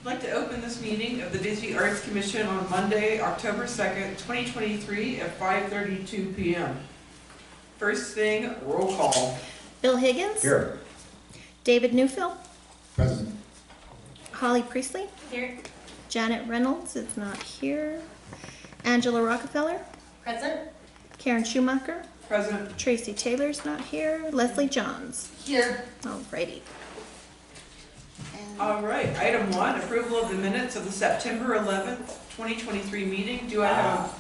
I'd like to open this meeting of the Bisbee Arts Commission on Monday, October 2nd, 2023 at 5:32 p.m. First thing, roll call. Bill Higgins. Here. David Newfield. Present. Holly Priestley. Here. Janet Reynolds is not here. Angela Rockefeller. Present. Karen Schumacher. Present. Tracy Taylor's not here. Leslie Johns. Here. Alrighty. All right, item 1, approval of the minutes of the September 11th, 2023 meeting. Do I have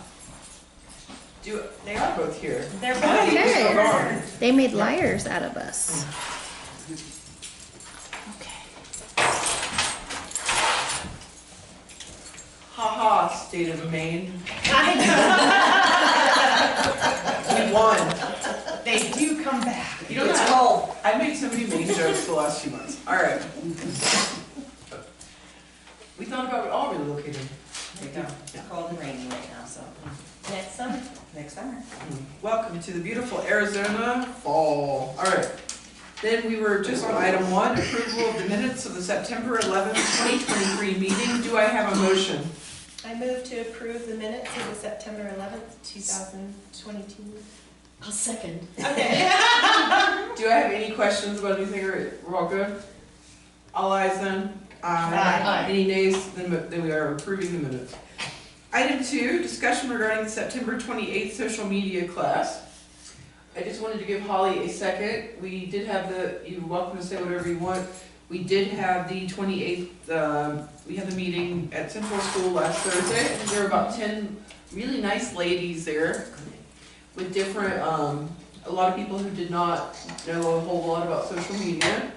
they are both here. They're Okay. They made liars out of us. Ha ha, state of Maine. We won. They do come back. You know, it's called, I made so many Maine jokes the last few months. All right. We thought about all relocating. There you go. It's cold and rainy right now, so. Next summer. Next summer. Welcome to the beautiful Arizona fall. All right. Then we were just on item 1, approval of the minutes of the September 11th, 2023 meeting. Do I have a motion? I move to approve the minutes of the September 11th, 2022. I'll second. Okay. Do I have any questions about anything, or we're all good? All ayes then? Aye. Any nays? Then we are approving the minutes. Item 2, discussion regarding the September 28th social media class. I just wanted to give Holly a second. We did have you're welcome to say whatever you want. We did have the 28th, we had the meeting at Central School last Thursday. I think there were about 10 really nice ladies there with different, a lot of people who did not know a whole lot about social media.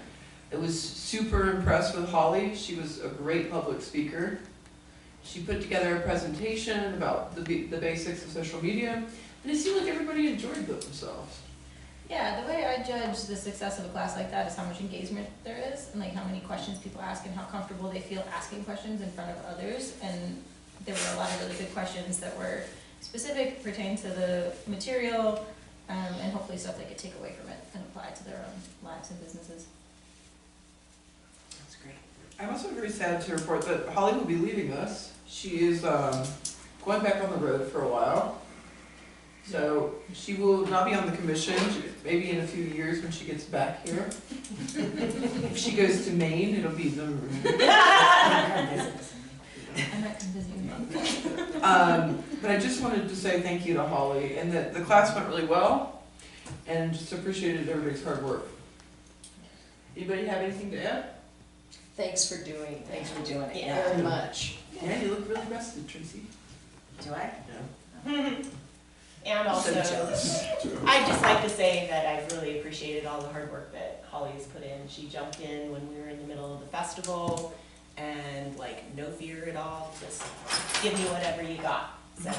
I was super impressed with Holly. She was a great public speaker. She put together a presentation about the basics of social media, and it seemed like everybody enjoyed themselves. Yeah, the way I judge the success of a class like that is how much engagement there is, and like how many questions people ask and how comfortable they feel asking questions in front of others. And there were a lot of really good questions that were specific, pertain to the material, and hopefully stuff they could take away from it and apply to their own lives and businesses. That's great. I'm also very sad to report that Holly will be leaving us. She is going back on the road for a while. So she will not be on the commission, maybe in a few years when she gets back here. If she goes to Maine, it'll be the... I might come visit you. But I just wanted to say thank you to Holly, and that the class went really well, and just appreciated everybody's hard work. Anybody have anything to add? Thanks for doing it Yeah. very much. Yeah, you look really rested, Tracy. Do I? Yeah. And also, So jealous. I'd just like to say that I've really appreciated all the hard work that Holly has put in. She jumped in when we were in the middle of the festival, and like no fear at all, just give me whatever you got. So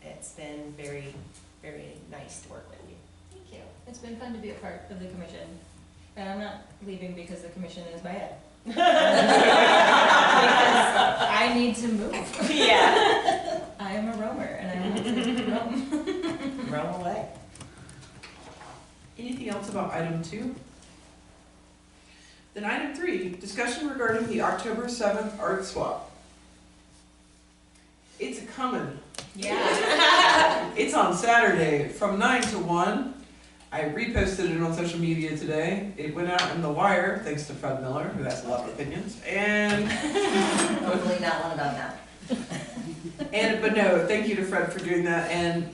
it's been very, very nice to work with you. Thank you. It's been fun to be a part of the commission. And I'm not leaving because the commission is my head. Because I need to move. Yeah. I am a roamer and I need to roam. Roam away. Anything else about item 2? Then item 3, discussion regarding the October 7th art swap. It's coming. Yeah. It's on Saturday from 9 to 1. I reposted it on social media today. It went out in the wire, thanks to Fred Miller, who has a lot of opinions. And Hopefully not one about that. but no, thank you to Fred for doing that. And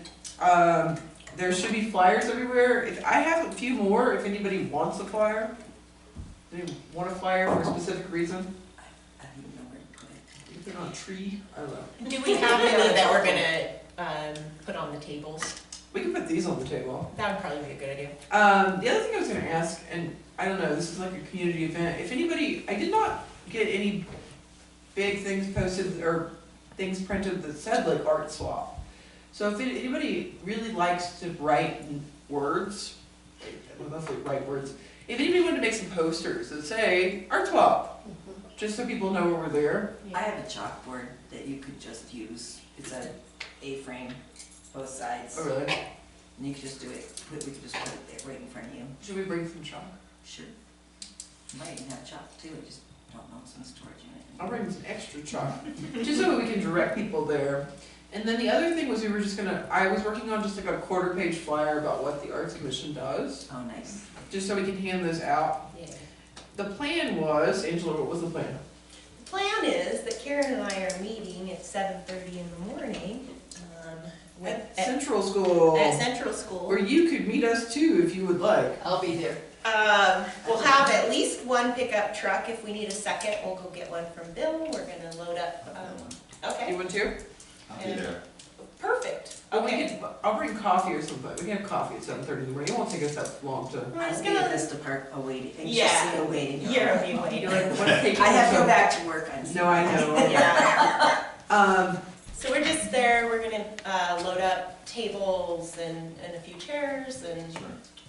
there should be flyers everywhere. I have a few more if anybody wants a flyer. They want a flyer for a specific reason. I don't even know where to put it. If they're on a tree, I don't know. Do we have any that we're gonna put on the tables? We can put these on the table. That would probably be a good idea. The other thing I was going to ask, and I don't know, this is like a community event. If anybody, I did not get any big things posted or things printed that said like art swap. So if anybody really likes to write words, mostly write words, if anybody wanted to make some posters that say art swap, just so people know we're there. I have a chalkboard that you could just use. It's a A-frame, both sides. Oh, really? And you could just do it. We could just put it there right in front of you. Should we bring some chalk? Sure. You might even have chalk too. Just don't know, some storage unit. I'll bring some extra chalk, just so we can direct people there. And then the other thing was I was working on just like a 1/4-page flyer about what the Arts Commission does, Oh, nice. just so we can hand those out. Yeah. The plan was, Angela, what was the plan? The plan is that Karen and I are meeting at 7:30 in the morning, At Central School, at Central School. where you could meet us too if you would like. I'll be there. We'll have at least one pickup truck. If we need a second, we'll go get one from Bill. We're gonna load up, You okay, want to? I'll be there. perfect, Well, okay. I'll bring coffee or something. We can have coffee at 7:30 in the morning. It won't take us that long to. I was I'll be at gonna, this department, awaiting, Yeah. anxiously awaiting. you're a wee wait. I have to go back to work on. No, I know. Yeah, Um, so we're just there. We're gonna, load up tables and a few chairs and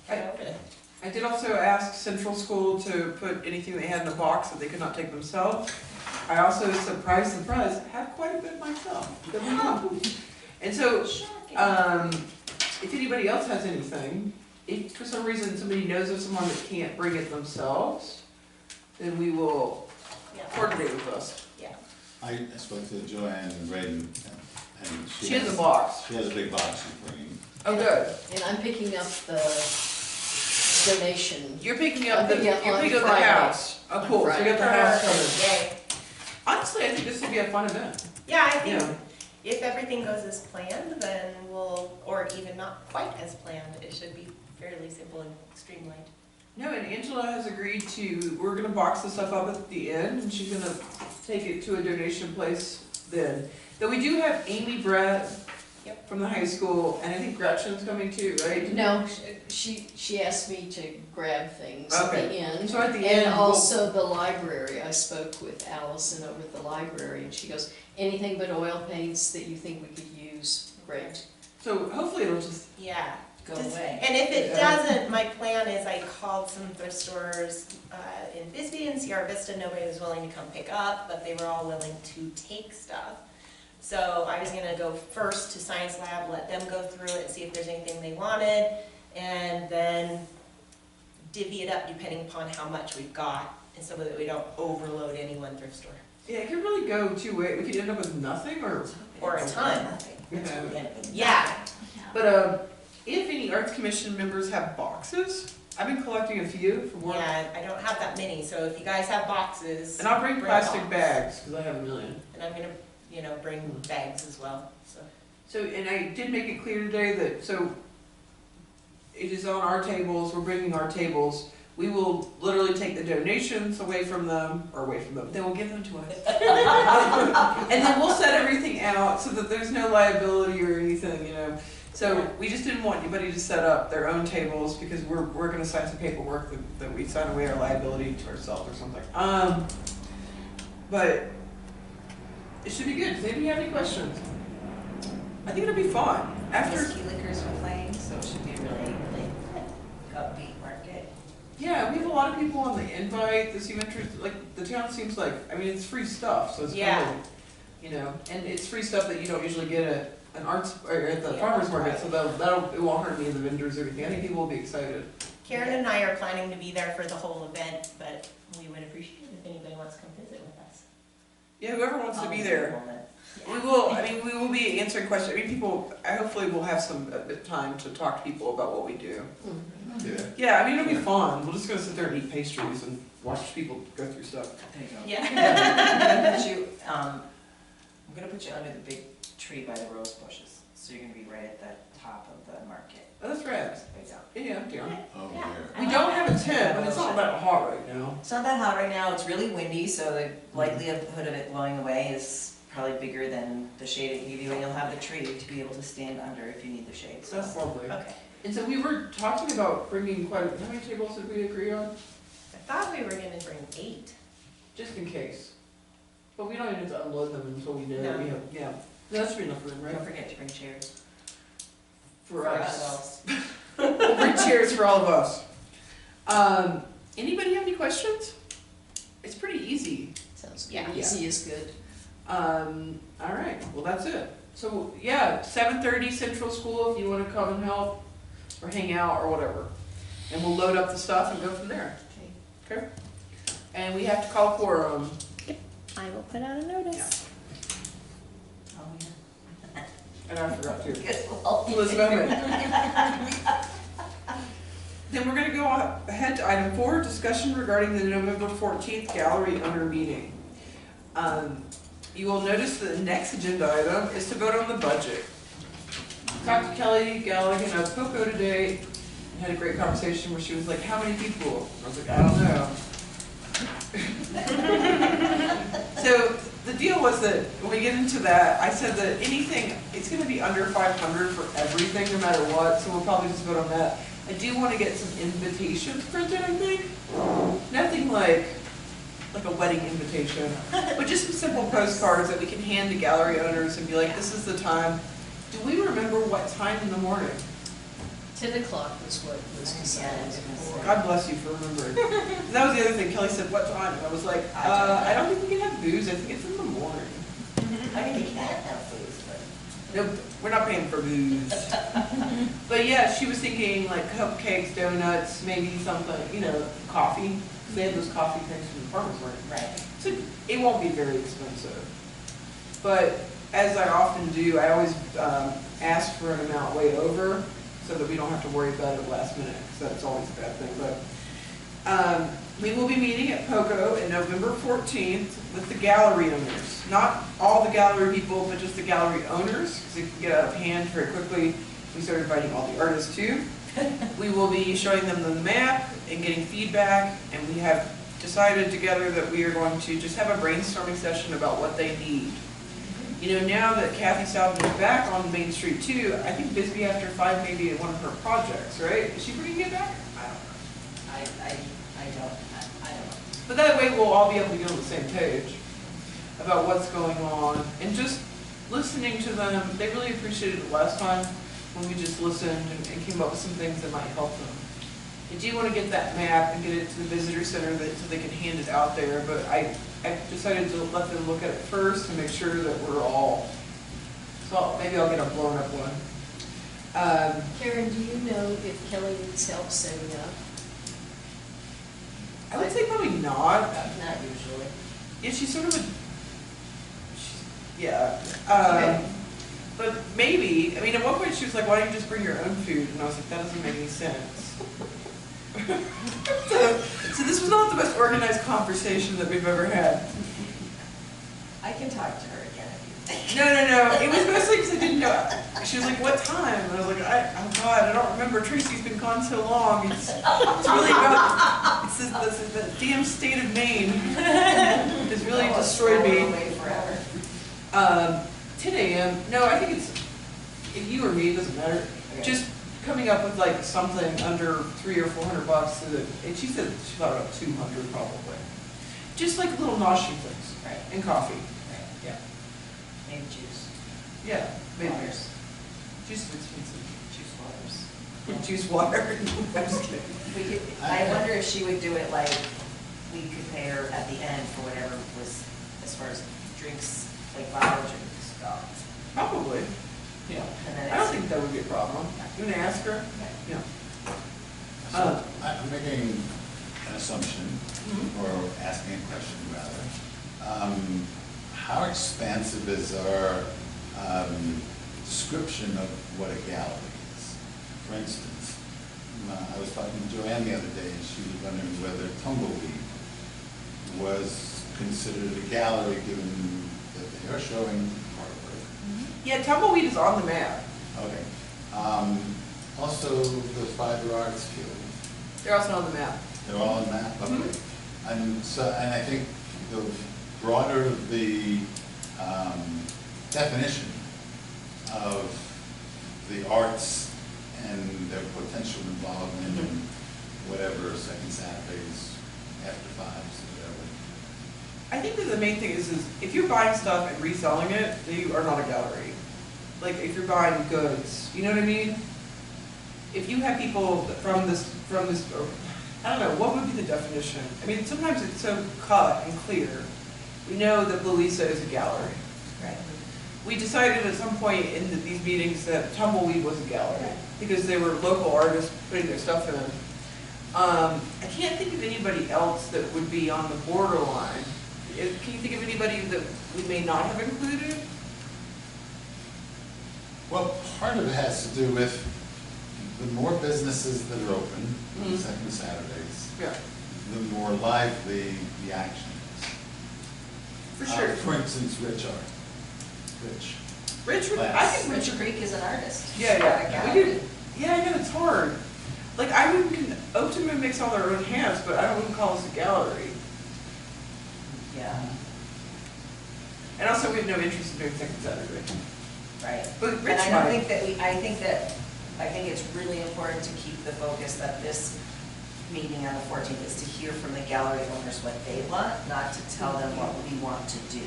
head over there. I did also ask Central School to put anything they had in a box that they could not take themselves. I also, surprise, have quite a bit myself. that we do. And so, if anybody else has anything, if for some reason somebody knows of someone that can't bring it themselves, then we will Yeah. coordinate with us. I spoke to Joanne and Braden, and She has a box. She has a big box she's bringing. Oh, good. And I'm picking up the donation. You're picking up the, I'll you're pick up on picking up the Friday. house. Oh, cool. So you got the house covered. Yay. Honestly, I think this would be a fun event. Yeah, I think Yeah. if everything goes as planned, then we'll, or even not quite as planned, it should be fairly simple and streamlined. No, and Angela has agreed to, we're gonna box the stuff up at the end, and she's gonna take it to a donation place then. Though we do have Amy Brett Yep. from the high school, and I think Gretchen's coming too, right? No, she asked me to grab things at the Okay. end. So at the end, And we'll- also the library, I spoke with Allison over at the library, and she goes, anything but oil paints that you think we could use, great. So hopefully it'll just, Yeah. Go Just- away. And if it Yeah. doesn't, my plan is I called some thrift stores in Bisbee and Sierra Vista. Nobody was willing to come pick up, but they were all willing to take stuff. So I was gonna go first to Science Lab, let them go through it and see if there's anything they wanted, and then divvy it up depending upon how much we've got, and so that we don't overload any one thrift store. yeah, it could really go two ways. We could end up with nothing or, Or a ton. Yeah. Yeah, but, if any Arts Commission members have boxes, I've been collecting a few from work. yeah, I don't have that many, so if you guys have boxes. And I'll bring Bring a plastic box. bags, because I have a million. And I'm gonna, bring bags as well, so. So, and I did make it clear today that, so, it is on our tables, we're bringing our tables. We will literally take the donations away from them, then we'll give them to us. And then we'll set everything out so that there's no liability or anything, So, we just didn't want anybody to set up their own tables, because we're gonna sign some paperwork that we sign away our liability to ourselves or something. But, it should be good. Does anybody have any questions? I think it'll be fun. After, Whiskey liquors were playing, so it should be really, really upbeat market. yeah, we have a lot of people on the invite, that seem interested, like, the town seems like, it's free stuff, so it's kind of, and it's free stuff that you don't usually get at an arts, or at the Yeah, farmer's market, right. so it won't hurt any of the vendors or anything. I think people will be excited. Karen and I are planning to be there for the whole event, but we would appreciate it if anybody wants to come visit with us. Yeah, whoever wants to be there. Yeah. We will be answering questions. I hopefully will have some time to talk to people about what we do. Yeah. Yeah, it'll be fun. We're just gonna sit there and eat pastries and watch people go through stuff. There you go. Yeah. I'm gonna put you under the big tree by the rose bushes, so you're gonna be right at the top of the market. Oh, that's rad. Right down. Yeah, I'm down. Oh, Yeah. there. We don't have a tent, but it's not that hot right now. It's not that hot right now, it's really windy, so the likelihood of it blowing away is probably bigger than the shade it can give you, and you'll have the tree to be able to stand under if you need the shade, so. That's lovely. Okay. And so we were talking about bringing how many tables did we agree on? I thought we were gonna bring 8. Just in case. But we don't even have to unload them until we know No. we have, yeah. That should be enough room, right? Don't forget to bring chairs. For us. us. We'll bring chairs for all of us. Anybody have any questions? It's pretty easy. Sounds good, Yeah. easy is good. All right, well, that's it. So, yeah, 7:30 Central School if you wanna come and help, or hang out, or whatever. And we'll load up the stuff and go from there. Okay. Okay? And we have to call quorum. I will put out a notice. Oh, yeah. And I forgot to. Good, well, Elizabeth. Then we're gonna go ahead to item 4, discussion regarding the November 14th gallery owner meeting. You will notice the next agenda item is to vote on the budget. Talked to Kelly Galligan of Poco today, and had a great conversation where she was like, how many people? I was like, I don't know. So the deal was that when we get into that, I said that anything, it's gonna be under 500 for everything, no matter what, so we'll probably just vote on that. I do wanna get some invitations printed, I think. Nothing like a wedding invitation, but just some simple postcards that we can hand to gallery owners and be like, this is the time. Do we remember what time in the morning? 10 o'clock was what was decided. God bless you for remembering. That was the other thing, Kelly said, what time? And I was like, I don't think we can have booze, I think it's in the morning. I mean, you can have booze, but. Nope, we're not paying for booze. But yeah, she was thinking like cupcakes, donuts, maybe something, coffee. They have those coffee things from the farmer's market. Right. So it won't be very expensive. But as I often do, I always ask for an amount way over so that we don't have to worry about it last minute, because that's always a bad thing. But we will be meeting at Poco on November 14th with the gallery owners. Not all the gallery people, but just the gallery owners, because it can get out of hand very quickly. We start inviting all the artists too. We will be showing them the map and getting feedback, and we have decided together that we are going to just have a brainstorming session about what they need. Now that Kathy Southern is back on Main Street too, I think Bisbee After 5 may be one of her projects, right? Is she bringing it back? I don't know. I don't know. But that way we'll all be able to get on the same page about what's going on, and just listening to them. They really appreciated it last time when we just listened and came up with some things that might help them. I do want to get that map and get it to the visitor center so they can hand it out there, but I decided to let them look at it first to make sure that we're all, so maybe I'll get a blown up one. Karen, do you know if Kelly needs help setting up? I would say probably not. Not usually. Yeah, she's sort of a, yeah. Okay. But maybe, at one point she was like, why don't you just bring your own food? And I was like, that doesn't make any sense. So this was not the most organized conversation that we've ever had. I can talk to her again if you think. No. It was mostly because I didn't know. She was like, what time? And I was like, oh God, I don't remember. Tracy's been gone so long. It's really about, the damn state of Maine has really destroyed me. Away forever. 10 a.m. No, I think it's, if you or me, it doesn't matter. Okay. Just coming up with like something under $300 or $400 so that, and she said she thought about 200 probably. Just like little noshing things. Right. And coffee. Right. Yeah. Maybe juice. Yeah, maybe. Waters. Juice is expensive. Juice waters. Juice water. I'm just kidding. We could, I wonder if she would do it like, we could pay her at the end for whatever was, as far as drinks, like bottle drinks go. Probably. Yeah. And then I don't it's, think that would be a problem. You want to ask her? Yeah. So I'm making an assumption, Mhm. or asking a question rather. How expansive is our description of what a gallery is? For instance, I was talking to Joanne the other day, and she was wondering whether Tumbleweed was considered a gallery, given that they are showing artwork. Yeah, Tumbleweed is on the map. Okay. Also, the Fiber Arts Guild, They're also on the map. they're all on that? Okay. Mhm. And I think the broader the definition of the arts and their potential involvement in whatever second Saturdays, after fives, whatever. I think that the main thing is if you're buying stuff and reselling it, then you are not a gallery. Like if you're buying goods, you know what I mean? If you have people from this, or, I don't know, what would be the definition? Sometimes it's so cut and clear. We know that Louisa is a gallery. right. We decided at some point in these meetings that Tumbleweed was a gallery because they were local artists putting their stuff in. I can't think of anybody else that would be on the borderline. Can you think of anybody that we may not have included? Well, part of it has to do with the more businesses that are open, Mhm. second Saturdays, Yeah, the more lively the action is. for sure. For instance, Rich. Rich, I Class. think Rich Rich, Creek is an artist. yeah, He's got a yeah, we gallery. could, yeah, I know, it's hard. Like, I wouldn't, Optima makes all their own hands, but I wouldn't call us a gallery. Yeah, And also, we have no interest in doing second Saturday. right. But Rich And I don't might. think that I think it's really important to keep the focus that this meeting on the 14th is to hear from the gallery owners what they want, not to tell them what we want to do.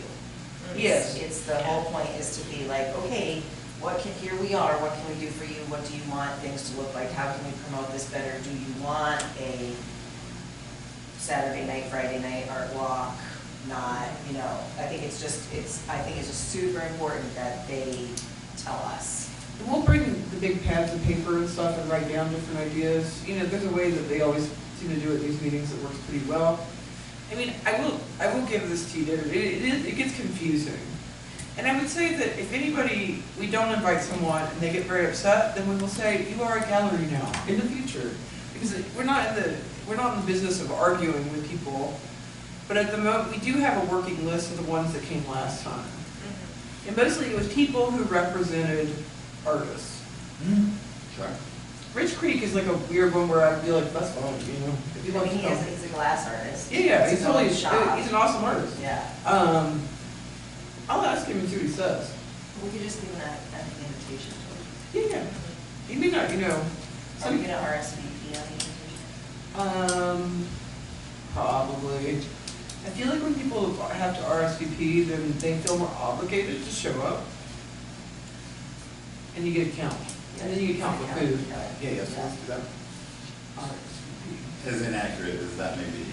Yes. It's the whole point is to be like, okay, here we are, what can we do for you, what do you want things to look like, how can we promote this better, do you want a Saturday night, Friday night art walk, not, I think it's just super important that they tell us. And we'll bring the big pads of paper and stuff and write down different ideas. There's a way that they always seem to do at these meetings that works pretty well. I mean, I will give this to you, David. It gets confusing. And I would say that if anybody, we don't invite someone and they get very upset, then we will say, you are a gallery now, in the future. Because we're not in the business of arguing with people. But at the moment, we do have a working list of the ones that came last time. And mostly it was people who represented artists. Sure. Rich Creek is like a weird one where I'd be like, that's fine, if you I like mean, to come. he's a glass artist. Yeah, It's he's his own shop. he's an awesome artist. Yeah, I'll ask him and see what he says. we could just give him an invitation to him. Yeah, he may not, Are we gonna RSVP on the invitation? probably. I feel like when people have to RSVP, then they feel more obligated to show up. And you get a count. And then you get count for food. Yeah, so let's do that. RSVP. As inaccurate as that may be,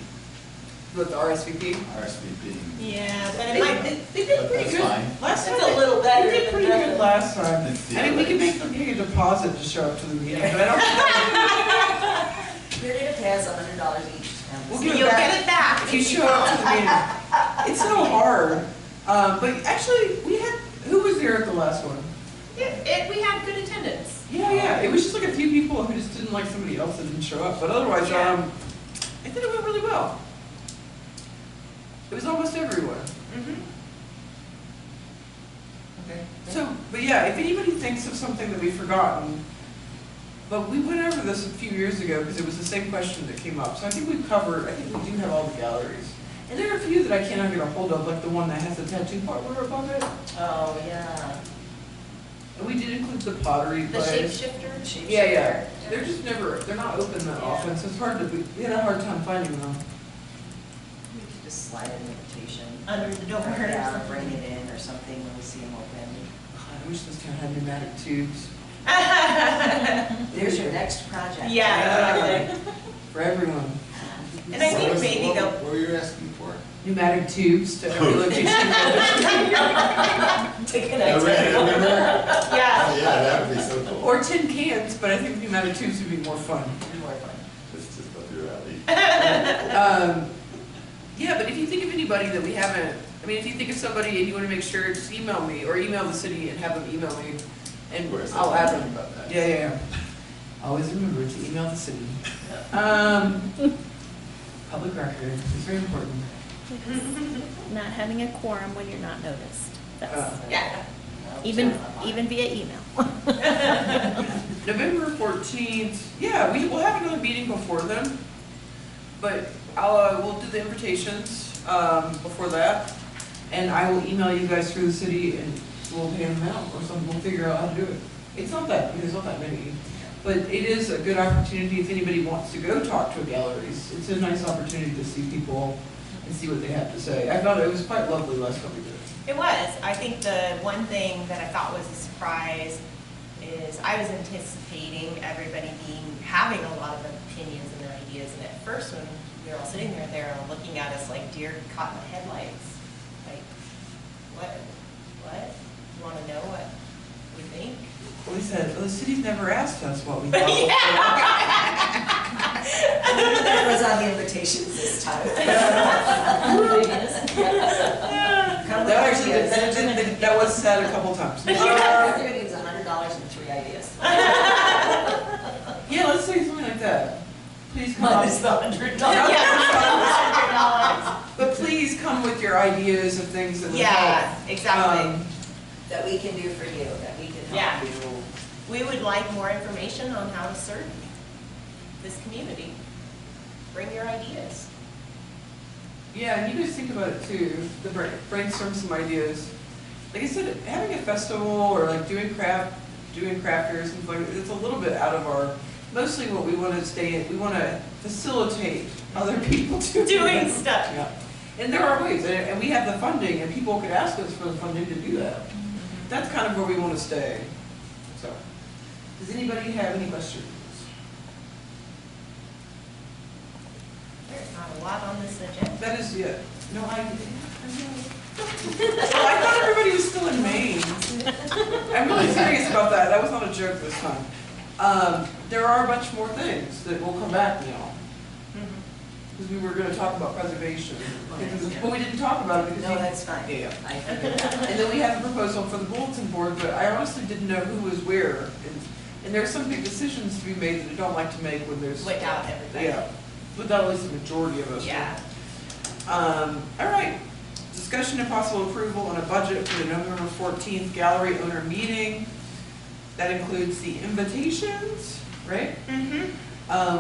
With the RSVP? RSVP. Yeah, but They, it might, they did pretty That's good. fine. Last time It's a little better They did than pretty nothing. good last time. It's the I mean, we can other- make them pay a deposit to show up to the meeting, but I don't. You're gonna pay us $100 each. We'll give you'll it back get it back. if you show up to the meeting. It's so hard. But actually, who was there at the last one? We had good attendance. Yeah. It was just like a few people who just didn't like somebody else that didn't show up. But otherwise, Yeah. I think it went really well. It was almost everyone. Okay. But yeah, if anybody thinks of something that we've forgotten, but we went over this a few years ago because it was the same question that came up. So I think we do have all the galleries. And there are a few that I cannot get a hold of, like the one that has the tattoo parlor above it. Oh, yeah. And we did include the pottery The place. shapeshifter? Yeah. They're not open that often, so it's hard we had a hard time finding them. We could just slide an invitation. Under the door. Yeah, or bring it in or something when we see them open. I wish this town had pneumatic tubes. There's your next project. Yeah, exactly. For everyone. And I think What was- maybe what- they'll- What were you asking for? Pneumatic tubes to every location. Take an I read it idea. everywhere. Yeah. Yeah, that would be so cool. Or tin cans, but I think pneumatic tubes would be more fun. More fun. It's just up your alley. Yeah, but if you think of anybody that we haven't, if you think of somebody and you want to make sure, just email me or email the city and have them email me, and Of course, I'll I was add thinking them. about that. Yeah. Always remember to email the city. Public record is very important. Not having a quorum when you're not noticed. That's Yeah. even via email. November 14th, yeah, we'll have another meeting before then, but we'll do the invitations before that, and I will email you guys through the city and we'll hand them out or something, we'll figure out how to do it. There's not that many, but it is a good opportunity if anybody wants to go talk to galleries. It's a nice opportunity to see people and see what they have to say. I thought it was quite lovely last time we did it. It was. I think the one thing that I thought was a surprise is I was anticipating everybody having a lot of opinions and their ideas. And at first, when we were all sitting there, they were looking at us like deer caught in the headlights. Like, what? You want to know what we think? Well, he said, well, the city's never asked us what we thought. Yeah. That was on the invitations this time. Come with That actually, ideas. that was said a couple times. Everybody needs $100 and 3 ideas. Yeah, let's say something like that. Please come up. Minus the $100. But please come with your ideas of things that would help. Yeah, exactly. That we can do for you, that we can Yeah. help you. We would like more information on how to serve this community. Bring your ideas. Yeah, and you guys think about it too, brainstorm some ideas. Like I said, having a festival or like doing crafters and like, it's a little bit out of our, mostly what we want to stay in, we want to facilitate other people Doing stuff. Yeah. And there are ways, and we have the funding, and people could ask us for the funding to do that. That's kind of where we want to stay. So, does anybody have any questions? There's not a lot on this agenda. That is, yeah, no, I know. Well, I thought everybody was still in Maine. I'm really serious about that. That was not a joke this time. There are a bunch more things that will come back now. Because we were going to talk about preservation. But we didn't talk about it because. No, that's fine. Yeah. I figured that. And then we have a proposal for the bulletin board, but I honestly didn't know who was where. And there's some big decisions to be made that I don't like to make when there's. Without everybody. Yeah, without at least the majority of us. Yeah. All right. Discussion and possible approval on a budget for the November 14th gallery owner meeting. That includes the invitations, right?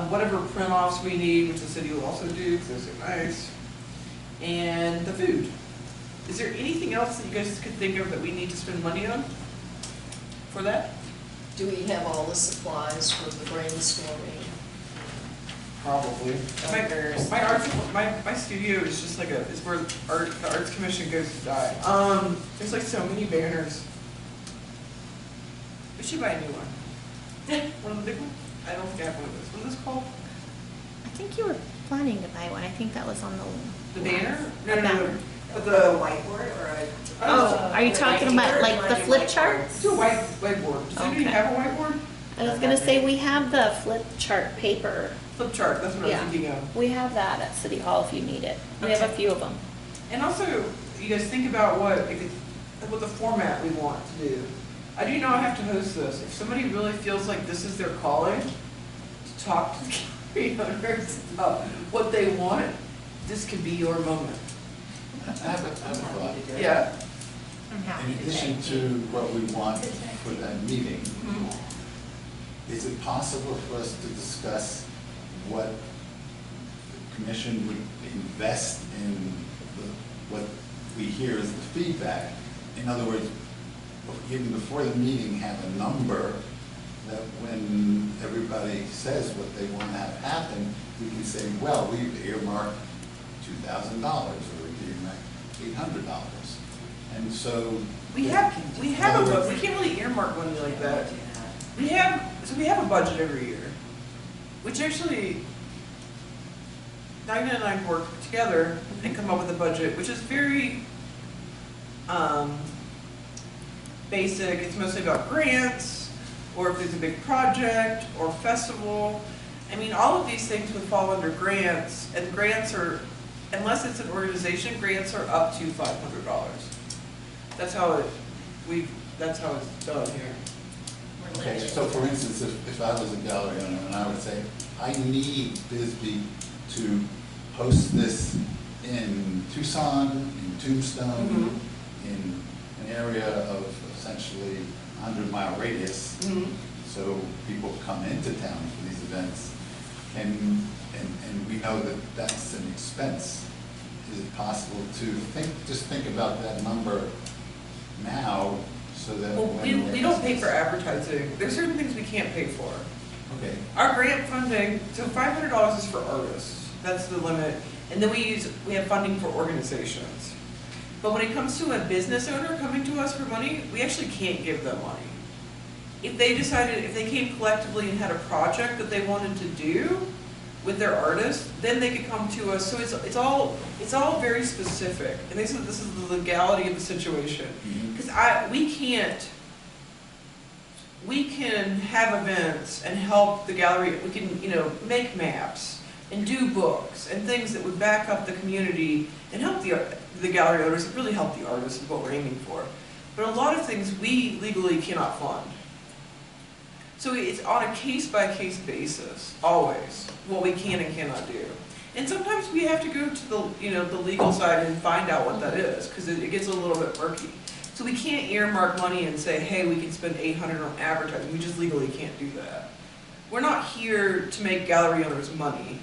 Whatever print-offs we need, which the city will also do, because those are nice. And the food. Is there anything else that you guys could think of that we need to spend money on for that? Do we have all the supplies for the brainstorming? Probably. My studio is just like is where the Arts Commission goes to die. There's like so many banners. We should buy a new one. One of the big ones? I don't think I have one of those. What is this called? I think you were planning to buy one. I think that was on the. The banner? No, A no, no. banner. But A the, whiteboard or a? Oh, are you talking about like the flip charts? it's a whiteboard. Does anybody Okay. have a whiteboard? I was gonna say, we have the flip chart paper. Flip chart, that's what Yeah. I'm thinking of. We have that at City Hall if you need it. We have a Okay. few of them. And also, you guys think about what the format we want to do. I do know I have to host this. If somebody really feels like this is their calling, to talk to the gallery owners about what they want, this could be your moment. I have a thought. Yeah. I'm happy In to addition take to what we want for that meeting, is it possible for us to discuss what the commission would invest in what we hear as the feedback? In other words, even before the meeting, have a number that when everybody says what they want to have happen, we can say, well, we've earmarked $2,000 or we've earmarked $800. And so. We have we can't really earmark money like that. We have a budget every year, which actually, Diana and I work together and come up with a budget, which is very basic. It's mostly about grants, or if there's a big project or festival. I mean, all of these things would fall under grants, and grants are, unless it's an organization, grants are up to $500. That's how that's how it's done here. Okay, so for instance, if I was a gallery owner and I would say, I need Bisbee to host this in Tucson, in Tombstone, in an area of essentially 100-mile radius, so people come into town for these events, and we know that that's an expense. Is it possible to just think about that number now, so that Well, when we don't pay for advertising. There's certain things we can't pay for. Okay, Our grant funding, so $500 is for artists. That's the limit. And then we have funding for organizations. But when it comes to a business owner coming to us for money, we actually can't give them money. If they came collectively and had a project that they wanted to do with their artist, then they could come to us. So it's all very specific. And this is the legality of the situation. Because we can have events and help the gallery. We can, make maps, and do books and things that would back up the community and help the gallery owners and really help the artists is what we're aiming for. But a lot of things we legally cannot fund. So it's on a case-by-case basis, always, what we can and cannot do. And sometimes we have to go to the legal side and find out what that is, because it gets a little bit murky. So we can't earmark money and say, hey, we can spend $800 on advertising. We just legally can't do that. We're not here to make gallery owners money,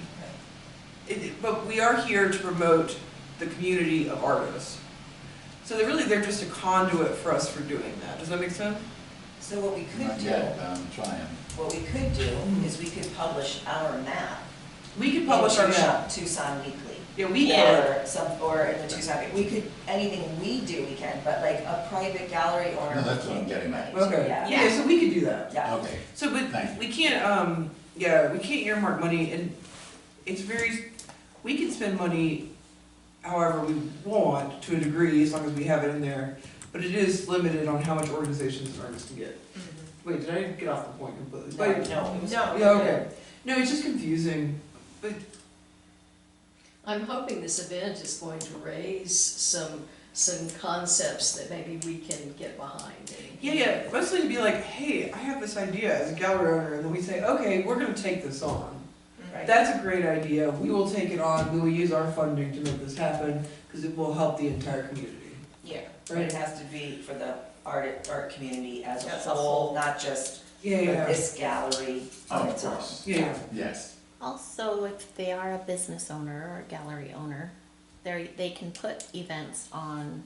but we are here to promote the community of artists. So they're just a conduit for us for doing that. Does that make sense? So what we could Not do, yet, but I'm trying. what we could do is we could publish our map. We could publish our map. Tucson Weekly. Yeah, we could. Or in the Tucson, we could, anything we do, we can, but like a private gallery owner. No, that's what I'm can't getting get at. money. Okay. Yeah. Yeah, so we could do that. Yeah. Okay, So, but Thank you. we can't, we can't earmark money, and it's we can spend money however we want to a degree, as long as we have it in there, but it is limited on how much organizations and artists can get. Wait, did I get off the point completely? No, Wait, no, it was. No. yeah, okay. No, it's just confusing, but, I'm hoping this event is going to raise some concepts that maybe we can get behind. yeah, mostly to be like, hey, I have this idea as a gallery owner, and then we say, okay, we're gonna take this on. Right. That's a great idea, we will take it on, we will use our funding to make this happen, because it will help the entire community. Yeah, but it has to be for the art community as a As a whole, whole. not just for Yeah, this gallery on of its own. course, yeah. yes. Also, if they are a business owner or a gallery owner, they can put events on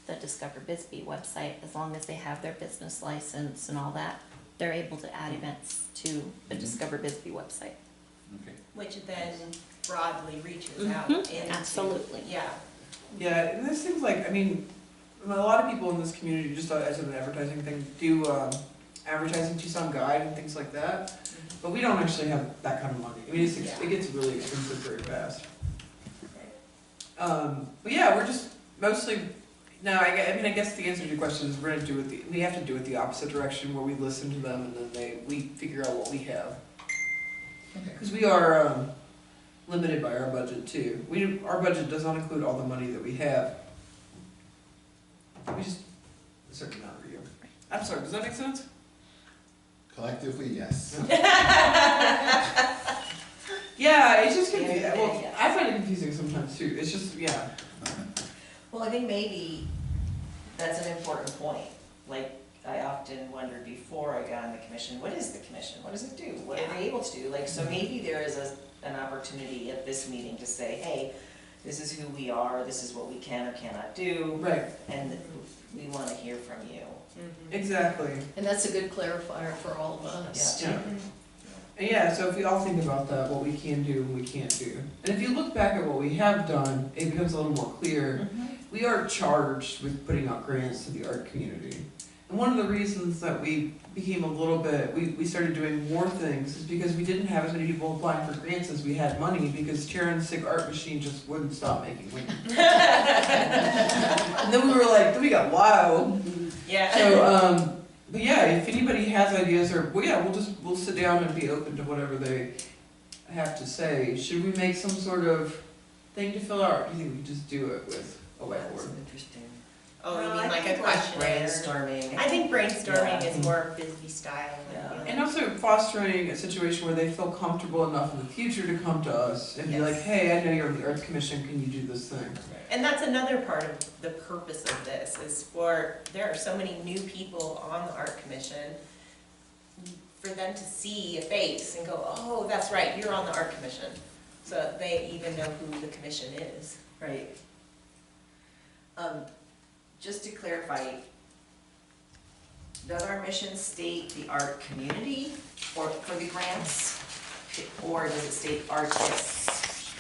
the Discover Bisbee website as long as they have their business license and all that. They're able to add events to the Discover Bisbee website. Okay. Which then broadly reaches out Mhm, into. absolutely. Yeah. Yeah, and this seems like, I mean, a lot of people in this community, just as an advertising thing, do advertising Tucson Guide and things like that, but we don't actually have that kind of money. I mean, it gets really expensive very fast. But yeah, we're just mostly, no, I mean, I guess the answer to your question is we're gonna do it, we have to do it the opposite direction, where we listen to them and then we figure out what we have. Because we are limited by our budget too. Our budget does not include all the money that we have. We just, a certain amount of year. I'm sorry, does that make sense? Collectively, yes. Yeah, it's just confusing. Yeah, Well, yeah. I find it confusing sometimes too. It's just, yeah. Well, I think maybe that's an important point. Like, I often wondered before I got on the commission, what is the commission? What does it do? What are they able to do? Like, so maybe there is an opportunity at this meeting to say, hey, this is who we are, this is what we can or cannot do, Right, and we want to hear from you. exactly. And that's a good clarifier for all of us. Yeah. And yeah, so if we all think about that, what we can do and we can't do. And if you look back at what we have done, it becomes a little more clear. We are charged with putting out grants to the art community. And one of the reasons that we became a little bit, we started doing more things is because we didn't have as many people applying for grants as we had money, because Sharon's Sig Art Machine just wouldn't stop making wind. And then we were like, then we got wild. Yeah. So, but yeah, if anybody has ideas, or, well, yeah, we'll sit down and be open to whatever they have to say. Should we make some sort of thing to fill out, or do you think we just do it with a That's whiteboard? interesting. Oh, you Well, mean I like a think questionnaire? Brainstorming. I think brainstorming Yeah. is more Bisbee style. Yeah. And also fostering a situation where they feel comfortable enough in the future to come to us and be like, Yes. hey, I know you're on the Arts Commission, can you do this thing? And that's another part of the purpose of this, is there are so many new people on the art commission, for them to see a face and go, oh, that's right, you're on the art commission. So they even know who the commission is. Right. Just to clarify, does our mission state the art community or for the grants? Or does it state artists?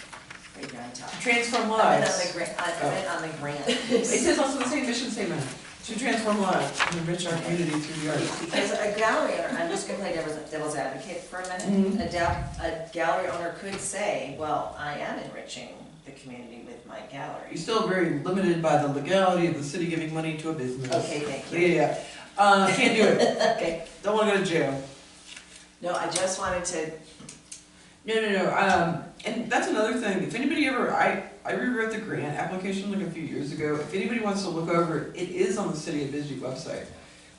Right down top. Transform I meant on lives. the grant, I meant on the grant. It says also the same mission statement, to transform lives and enrich our community through the arts. Because a gallery owner, I'm just gonna play devil's advocate for a minute. Mhm. A gallery owner could say, well, I am enriching the community with my gallery. You're still very limited by the legality of the city giving money to a business. Okay, thank you. Yeah, can't do it. Okay. Don't wanna go to jail. No, I just wanted to No. And that's another thing. If anybody ever, I rewrote the grant application like a few years ago. If anybody wants to look over it, it is on the City of Bisbee website.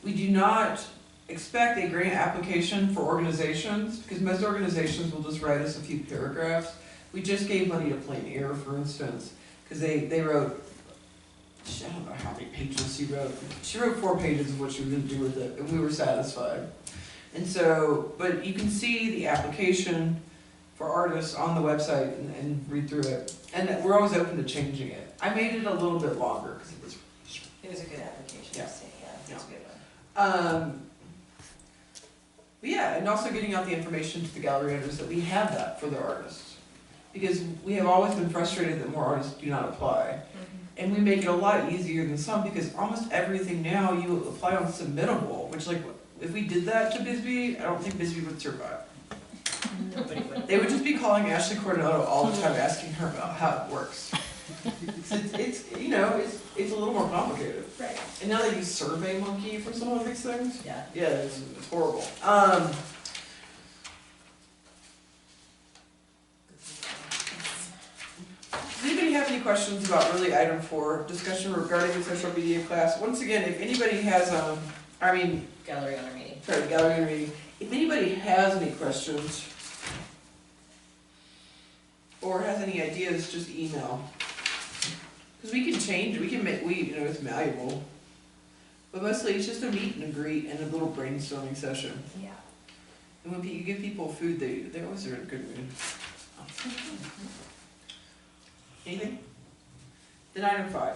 We do not expect a grant application for organizations, because most organizations will just write us a few paragraphs. We just gave money to Plain Air, for instance, because they wrote, I don't know how many pages she wrote. She wrote 4 pages of what she was going to do with it, and we were satisfied. And so, but you can see the application for artists on the website and read through it. And we're always open to changing it. I made it a little bit longer because it was. It was a good application, Yeah. yeah, it's a good one. But yeah, and also getting out the information to the gallery owners that we have that for their artists. Because we have always been frustrated that more artists do not apply. And we make it a lot easier than some, because almost everything now you apply on submittable, which like, if we did that to Bisbee, I don't think Bisbee would survive. Nobody would. They would just be calling Ashley Coronado all the time, asking her about how it works. It's you know, it's a little more complicated. Right. And now they use SurveyMonkey for some of these things. Yeah. Yeah, it's horrible. Does anybody have any questions about really item 4, discussion regarding the social media class? Once again, if anybody has, Gallery owner meeting. sorry, gallery owner meeting. If anybody has any questions or has any ideas, just email. Because we can change, we can make, you know, it's malleable. But mostly it's just a meet and a greet and a little brainstorming session. Yeah. And when you give people food, they always are in a good mood. Anything? Then item 5,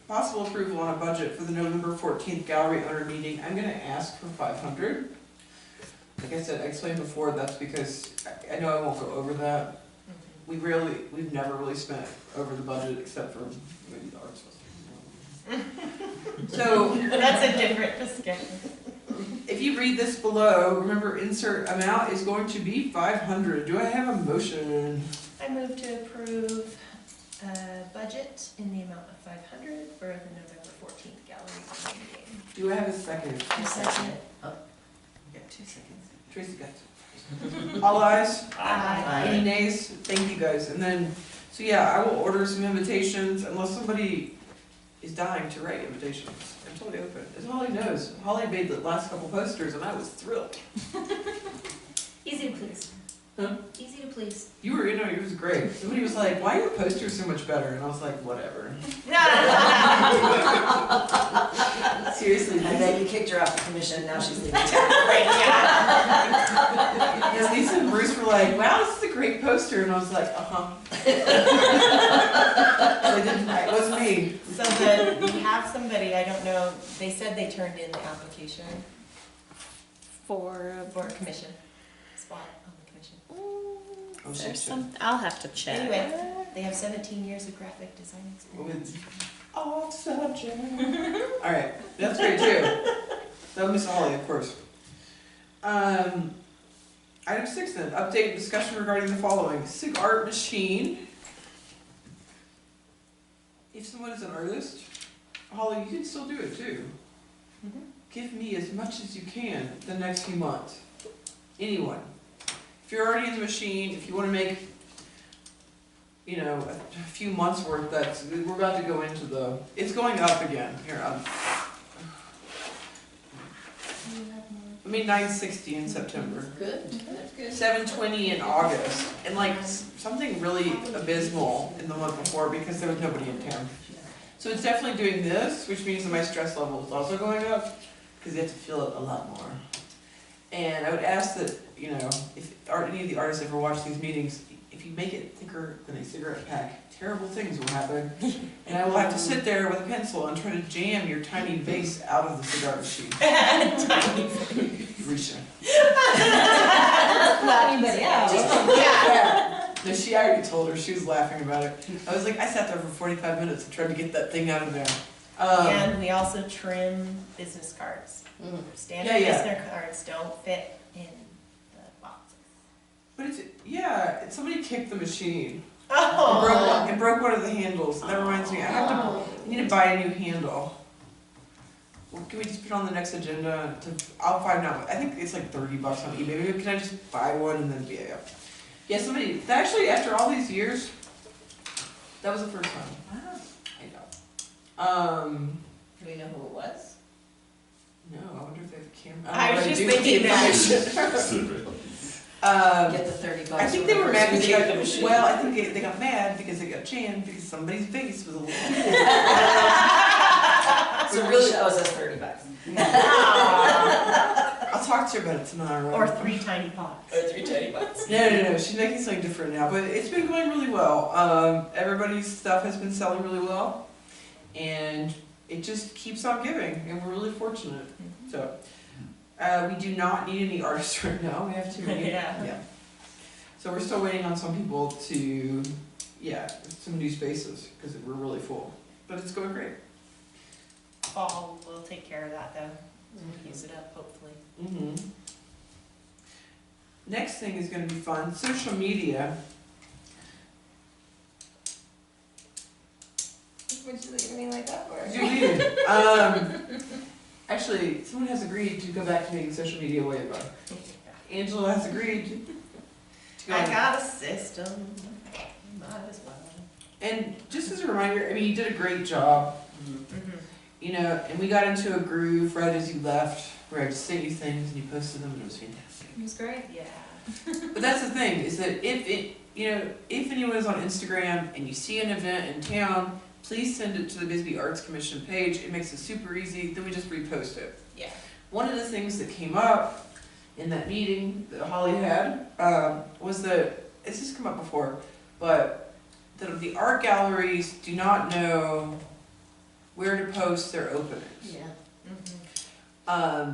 possible approval on a budget for the November 14th gallery owner meeting. I'm gonna ask for 500. Like I said, I explained before, that's because I know I won't go over that. We've never really spent over the budget except for maybe the arts festival. So, That's a different discussion. if you read this below, remember insert amount is going to be 500. Do I have a motion? I move to approve a budget in the amount of 500 for the November 14th gallery owner meeting. Do I have a second? I second it. You got 2 seconds. Tracy got it. All ayes? Aye. Any nays? Thank you guys. And then, so yeah, I will order some invitations unless somebody is dying to write invitations. I'm totally open. As Holly knows, Holly made the last couple posters and I was thrilled. Easy to please. Huh? Easy to please. You were, it was great. Somebody was like, why are your posters so much better? And I was like, whatever. Seriously. And then you kicked her off the commission, now she's leaving town. Right, yeah. Yes, Lisa and Bruce were like, wow, this is a great poster. And I was like, uh-huh. It wasn't me. So we have somebody, I don't know, they said they turned in the application For for a commission spot on the commission. Oh, there's shit. some, I'll have to check. Anyway, they have 17 years of graphic design experience. Off subject. All right, that's great too. That was Miss Holly, of course. Item 6 then, update and discussion regarding the following. SIG art machine. If someone is an artist, Holly, you can still do it too. Mhm. Give me as much as you can the next few months. Anyone. If you're already in the machine, if you want to make, a few months worth, we're about to go into it's going up again. Here, I made 960 in September. Good, that's good. 720 in August, and something really abysmal in the month before because there was nobody in town. So it's definitely doing this, which means that my stress level is also going up because you have to feel it a lot more. And I would ask that, if any of the artists ever watch these meetings, if you make it thicker than a cigarette pack, terrible things will happen. And I will have to sit there with a pencil and try to jam your tiny vase out of the cigar machine. Risha. Not anybody else. Yeah. No, she already told her. She was laughing about it. I was like, I sat there for 45 minutes and tried to get that thing out of there. And we also trim business cards. Standard Yeah. business cards don't fit in the boxes. But somebody kicked the machine Oh. and broke one of the handles. That reminds me, I need to buy a new handle. Well, can we just put it on the next agenda? I'll find out. I think it's like $30 on eBay. Maybe can I just buy one and then be up? Yeah, somebody, actually, after all these years, that was the first time. Wow. I know. Do we know who it was? No, I wonder if they have a camera. I was don't know just what they do thinking with the information. Get the 30 bucks. I think for they the were mad person because who gave the machine. well, I think they got mad because they got jammed because somebody's face was a little. So really, that was us 30 bucks. I'll talk to her about it tomorrow. Or 3 tiny pots. Or 3 teddy bucks. No. She's making something different now, but it's been going really well. Everybody's stuff has been selling really well, and it just keeps on giving, and we're really fortunate. So, we do not need any artists right now. We have too many. Yeah. So we're still waiting on some people to, some new spaces because we're really full, but it's going great. Fall will take care of that though. We'll use it up hopefully. Mm-hmm. Next thing is going to be fun. Social media. Would you leave me like that for? Do you? Actually, someone has agreed to go back to making social media way above. Angela has agreed to go. I got a system. Might as well. And just as a reminder, I mean, you did a great job. You know, and we got into a groove right as you left, where I just sent you things and you posted them, and it was fantastic. It was great. Yeah. But that's the thing, is that if anyone is on Instagram and you see an event in town, please send it to the Bisbee Arts Commission page. It makes it super easy, then we just repost it. Yeah. One of the things that came up in that meeting that Holly had was that, this has come up before, but the art galleries do not know where to post their openings. Yeah.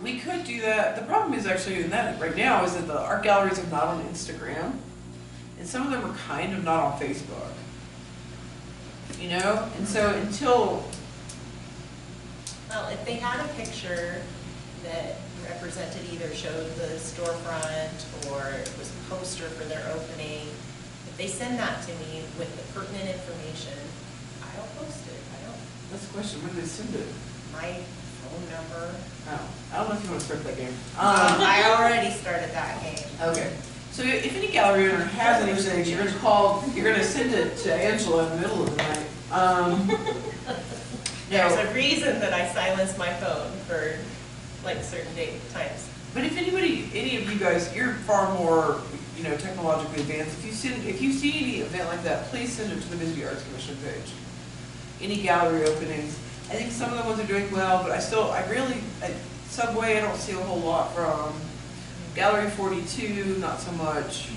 We could do that. The problem is actually in that right now is that the art galleries are not on Instagram, and some of them are kind of not on Facebook. You know, and so until Well, if they had a picture that represented either showed the storefront or it was a poster for their opening, if they send that to me with the pertinent information, I'll post it. that's the question. Where do they send it? My phone number. Oh, I don't know if you want to start that game. I already started that game. Okay. So if any gallery owner has anything, you're gonna send it to Angela in the middle of the night. There's No, a reason that I silence my phone for like certain times. but if any of you guys, you're far more, technologically advanced. If you see any event like that, please send it to the Bisbee Arts Commission page. Any gallery openings. I think some of the ones are doing well, but at Subway, I don't see a whole lot from. Gallery 42, not so much,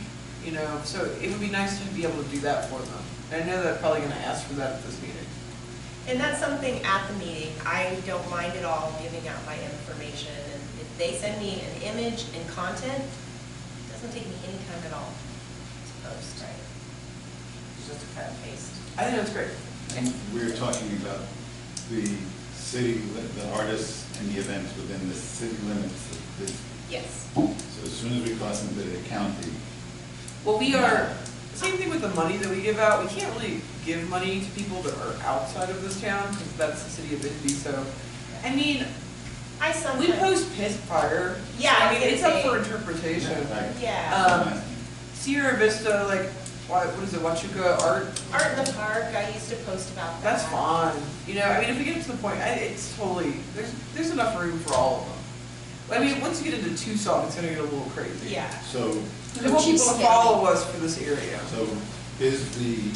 so it would be nice to be able to do that for them. And I know they're probably gonna ask for that at this meeting. And that's something at the meeting, I don't mind at all giving out my information. And if they send me an image and content, it doesn't take me any time at all to post. Right. It's just a cut and paste. I think that's great. And we're talking about the city, the artists and the events within the city limits of Bisbee. Yes. So as soon as we cross into the county, Well, same thing with the money that we give out, we can't really give money to people that are outside of this town, because that's the city of Bisbee, so. I mean, I we sometimes. post piss fire. Yeah, I I mean, was it's gonna up say. for interpretation. right? Yeah. Sierra Vista, what is it, Huachuca Art? Art in the Park, I used to post about that. That's fine. I mean, if we get to the point, it's totally, there's enough room for all of them. I mean, once you get into Tucson, it's gonna get a little crazy. Yeah. So, They want people to follow us for this area. so Bisbee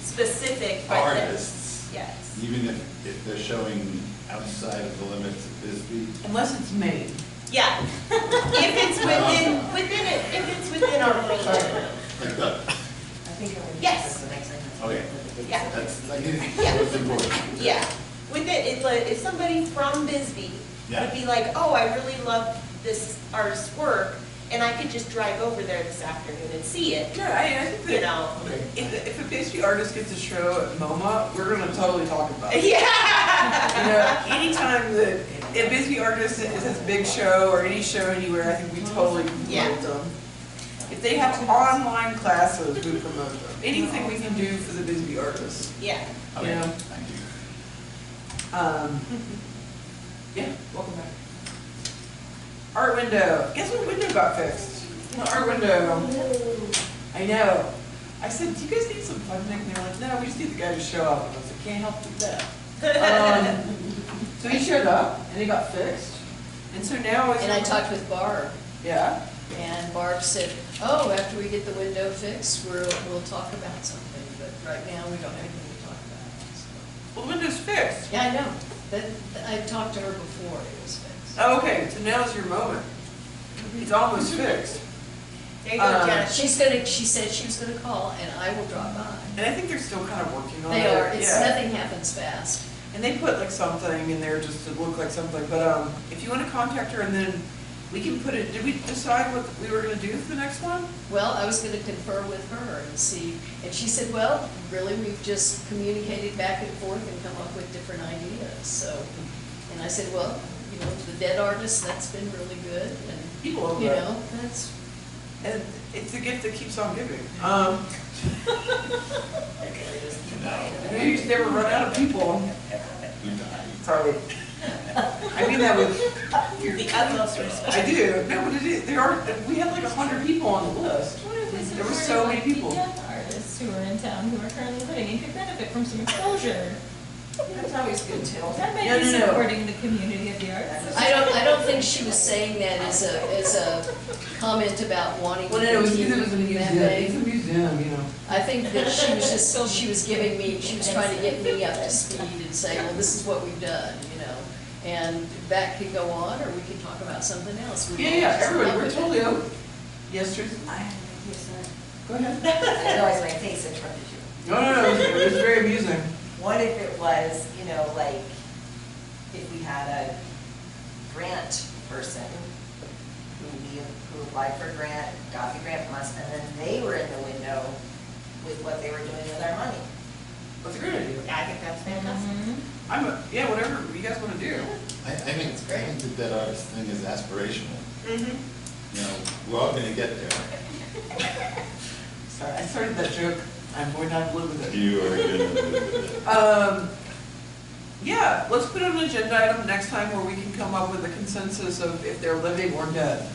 Specific, but then- artists, yes. even if they're showing outside of the limits of Bisbee, Unless it's Maine. Yeah. If it's within our region. like that. I think I'm gonna Yes. that's the next thing. Okay. Yeah. That's important. Yeah. It's like, if somebody from Bisbee Yeah. would be like, oh, I really love this artist's work, and I could just drive over there this afternoon and see it, Yeah, I think you that know? Okay. if a Bisbee artist gets a show at MoMA, we're gonna totally talk about it. Yeah. Anytime that a Bisbee artist has a big show or any show anywhere, I think we totally Yeah. promote them. If they have online classes, we promote them. Anything we can do for the Bisbee artists. Yeah. Okay, Yeah. thank you. Yeah, welcome back. Art window. Guess what window got fixed? Our window. I know. I said, do you guys need some plumbing? And they were like, no, we just need the guy to show up. And I was like, can't help with that. So he showed up and it got fixed. And so now it's. And I talked with Barb, Yeah. and Barb said, oh, after we get the window fixed, we'll talk about something, but right now, we don't have anything to talk about, so. Well, the window's fixed. Yeah, I know, I talked to her before it was fixed. Oh, okay, so now's your moment. It's almost fixed. There you go, Janet. She said she was gonna call, and I will drop by. And I think they're still kind of working on it. They are, Yeah. nothing happens fast. And they put like something in there just to look like something, but if you want to contact her and then we can put it, did we decide what we were gonna do for the next one? Well, I was gonna confer with her and see, and she said, well, really, we've just communicated back and forth and come up with different ideas, so. And I said, well, you know, the dead artist, that's been really good, and, People love you that. know, that's, And it's a gift that keeps on giving. You just never run out of people. Sorry. I mean that with, The utmost respect. I do, no, but it is, there are, we had like 100 people on the list. What if it's There were supported so many by people. young artists who are in town who are currently living and could benefit from some exposure? That's always good too. That might No, be no, no. supporting the community of the arts. I don't think she was saying that as a comment about wanting to Well, no, it was because continue it was a in museum, that it's a vein. museum, you know. I think that she was just, she was giving me, she was trying to get me up to speed and say, well, this is what we've done, you know. And that could go on, or we could talk about something else. We Yeah, can yeah, just everybody, come up we're with it. totally open. Yes, Teresa? I have an idea, son. Go ahead. I realize my face interrupted you. No, it was very amusing. What if it was, you know, like, if we had a grant person who applied for a grant, got the grant from us, and then they were in the window with what they were doing with our money? That's a great idea. Yeah, I think that's fantastic. Yeah, whatever you guys want to do. I think the dead artist thing is aspirational. Mm-hmm. You know, we're all gonna get there. Sorry, I started that joke. I'm going to have to live with it. You are gonna live with it. Yeah, let's put an agenda item next time where we can come up with a consensus of if they're living or dead.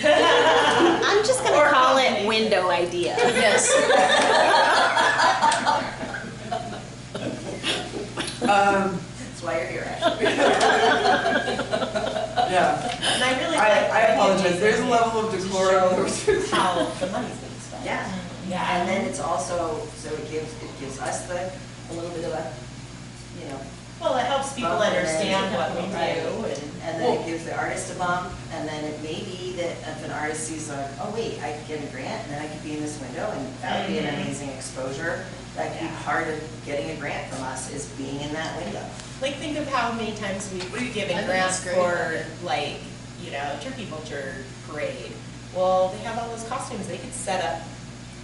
I'm just gonna call it window idea. Yes. That's why you're here, actually. Yeah. And I really I like. apologize. There's a level of decorum. How the money's being spent. Yeah. Yeah. And then it's also, so it gives us a little bit of a, you know, Well, it helps people bump, and then- understand what we do right, and. and then it gives the artist a bump, and then it may be that if an artist sees like, oh wait, I could get a grant, and then I could be in this window, and that would be an amazing exposure. That could be part of getting a grant from us, is being in that window. Like, think of how many times we've given I think grants it's great. for, like, you know, turkey vulture parade. Well, they have all those costumes, they could set up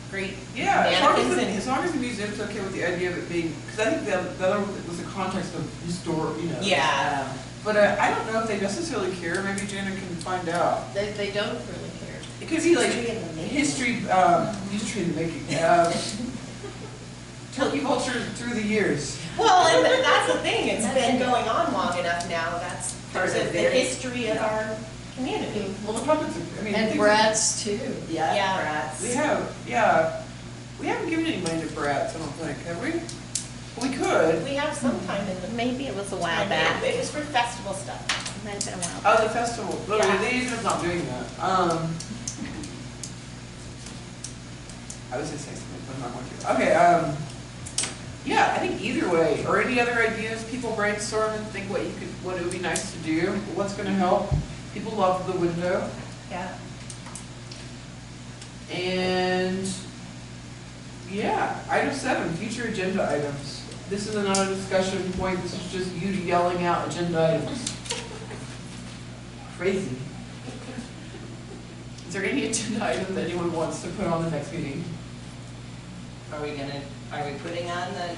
great Yeah, mannequins as long as the museum's okay with the idea of it being, because I think the other was the context of historic, you know. Yeah. But I don't know if they necessarily care. Maybe Janet can find out. They don't really care. It could be like History in the making. history in the making. Turkey vulture through the years. Well, and that's the thing, it's been going on long enough now, that's part of the very- history of our community. Well, the puppets. I mean, And things- brats too. Yeah, Yeah. brats. We have, yeah. We haven't given any money to brats. I don't think, have we? We could. We have some time in the. Maybe it was a while time. back. It was for festival stuff. It might have been a while back. Oh, the festival. But Yeah. they ended up not doing that. I was gonna say something, but I'm not going to. Okay. Yeah, I think either way, or any other ideas, people brainstorm and think what it would be nice to do, what's gonna help. People love the window. Yeah. And, yeah, item 7, future agenda items. This is not a discussion point, this is just you yelling out agenda items. Crazy. Is there any agenda item that anyone wants to put on the next meeting? Are we putting on the,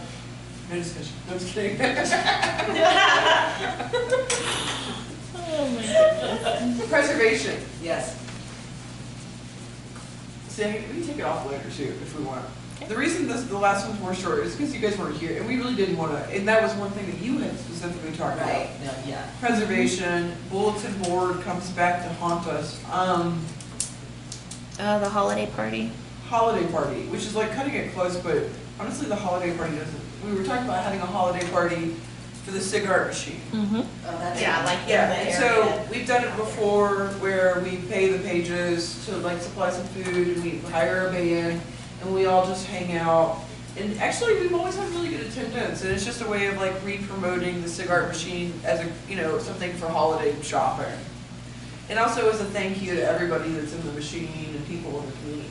No discussion, no, just kidding. Oh my goodness. Preservation. yes, See, we can take it off later too, if we want. The reason the last ones were short is because you guys weren't here, and we really didn't want to, and that was one thing that you had specifically talked about. right, no, yeah. Preservation, bulletin board comes back to haunt us. The holiday party. holiday party, which is like cutting it close, but honestly, the holiday party doesn't, we were talking about having a holiday party for the cigarette machine. Mm-hmm. Oh, that's. Yeah, like in the Yeah, and so area. we've done it before where we pay the pages to like supply some food and we hire a band and we all just hang out. And actually, we've always had really good attendance and it's just a way of like re-promoting the cigarette machine as a, you know, something for holiday shopping. And also as a thank you to everybody that's in the machine and people in the community.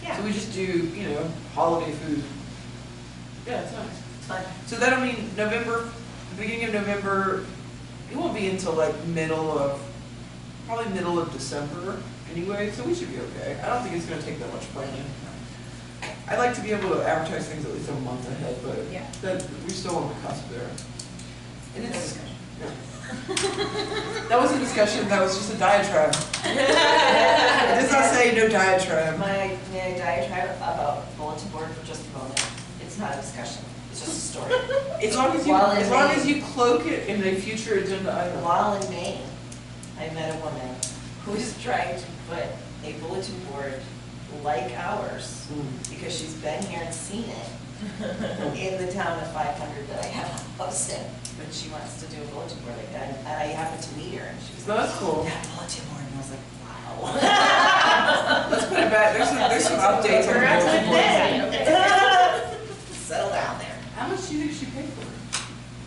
Yeah. So we just do, you know, holiday food. Yeah, it's nice. It's fun. So that'll mean November, the beginning of November, it won't be until like probably middle of December anyway, so we should be okay. I don't think it's gonna take that much planning. I'd like to be able to advertise things at least a month ahead, but Yeah. we're still on the cusp there. And it's, yeah. That wasn't a discussion, that was just a diatribe. It does not say no diatribe. My diatribe about bulletin board for just a moment, it's not a discussion, it's just a story. As long as you cloak it in a future agenda item. While in Maine, I met a woman who was trying to put a bulletin board like ours, because she's been here and seen it, in the town of 500 that I have a house in. But she wants to do a bulletin board like that, and I happened to meet her, and she was like, That's cool. that bulletin board, and I was like, wow. Let's put it back, there's some updates on the Congrats bulletin on board. the day. Settle down there. How much do you think she paid for it?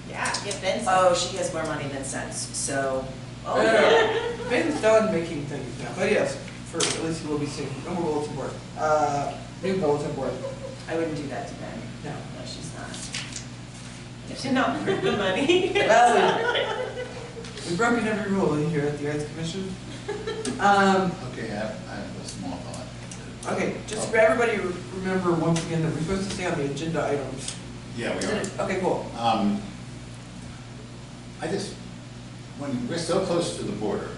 Yeah, get Ben some. Oh, she has more money than sense, so, Oh, yeah. Ben's done making things now, but yes, for at least he will be soon. No more bulletin board. New bulletin board. I wouldn't do that to Ben. No. No, she's not. To not hurt the money. Well, we've broken every rule in here at the Arts Commission. Okay, I have a small thought. Okay, just for everybody remember once again that we're supposed to stay on the agenda items. Yeah, we are. Okay, cool. When we're so close to the border,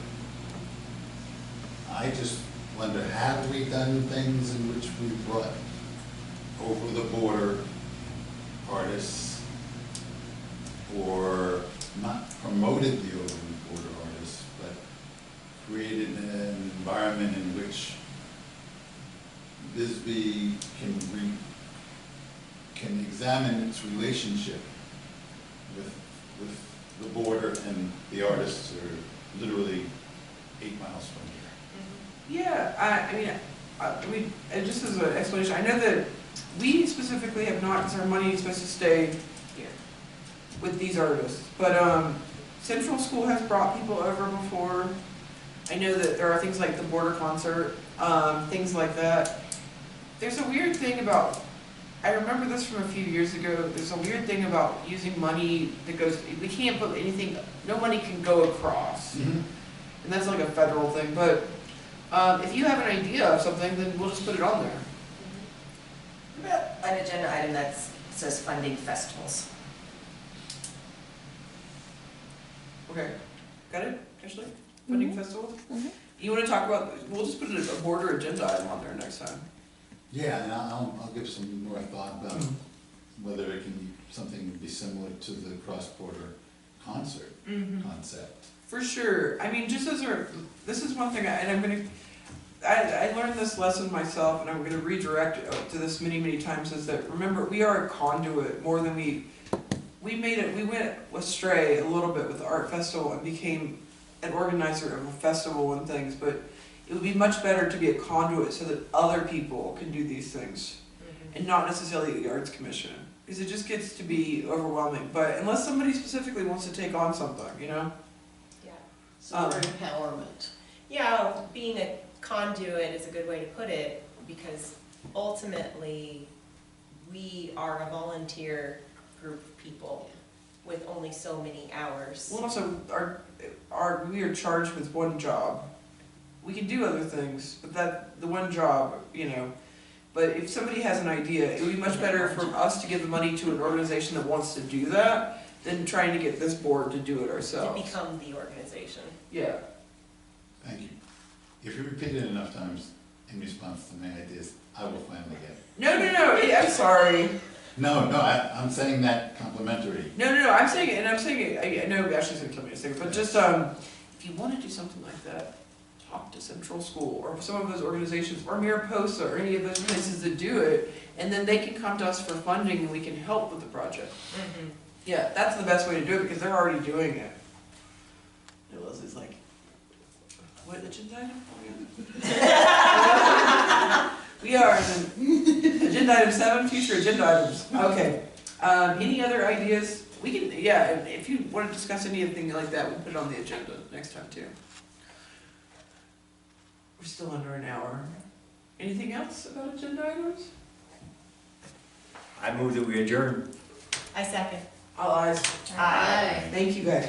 I just wonder, have we done things in which we brought over the border artists or not promoted the over the border artists, but created an environment in which Bisbee can examine its relationship with the border, and the artists are literally 8 miles from here. Yeah, I mean, and just as an explanation, I know that we specifically have not, because our money is supposed to stay here with these artists, but Central School has brought people over before. I know that there are things like the border concert, things like that. There's a weird thing about, I remember this from a few years ago, there's a weird thing about using money that goes, we can't put anything, no money can go across. And that's like a federal thing, but if you have an idea of something, then we'll just put it on there. An agenda item that says funding festivals. Okay, got it, Ashley? Funding Mhm. festivals? Mhm. You wanna talk about, we'll just put a border agenda item on there next time. Yeah, and I'll give some more thought about whether it can be something be similar to the cross-border concert concept. For sure. I mean, just as this is one thing, I learned this lesson myself, and I'm gonna redirect it to this many, many times, is that, remember, we are a conduit more than we went astray a little bit with the art festival and became an organizer of a festival and things, but it would be much better to be a conduit so that other people can do these things, and not necessarily the Arts Commission, because it just gets to be overwhelming, but unless somebody specifically wants to take on something, you know? Yeah. So for empowerment. Yeah, being a conduit is a good way to put it, because ultimately, we are a volunteer group of people with only so many hours. Well, also, we are charged with one job. We can do other things, but the one job, you know. But if somebody has an idea, it would be much better for us to give the money to an organization that wants to do that than trying to get this board to do it To ourselves. become the organization. Yeah. Thank you. If you repeat it enough times in response to my ideas, I will finally get it. No, I'm sorry. No, I'm saying that complimentary. No, I'm saying it, and I'm saying it, I know Ashley's gonna tell me to say it, but just, if you wanna do something like that, talk to Central School or some of those organizations or Mariposa or any of those places that do it, and then they can come to us for funding and we can help with the project. Yeah, that's the best way to do it because they're already doing it. And Leslie's like, what agenda item? We are in agenda item 7, future agenda items. Okay. Any other ideas? We can, yeah, if you want to discuss anything like that, we'll put it on the agenda next time too. We're still under an hour. Anything else about agenda items? I move that we adjourn. I second. All eyes. Aye. Thank you guys.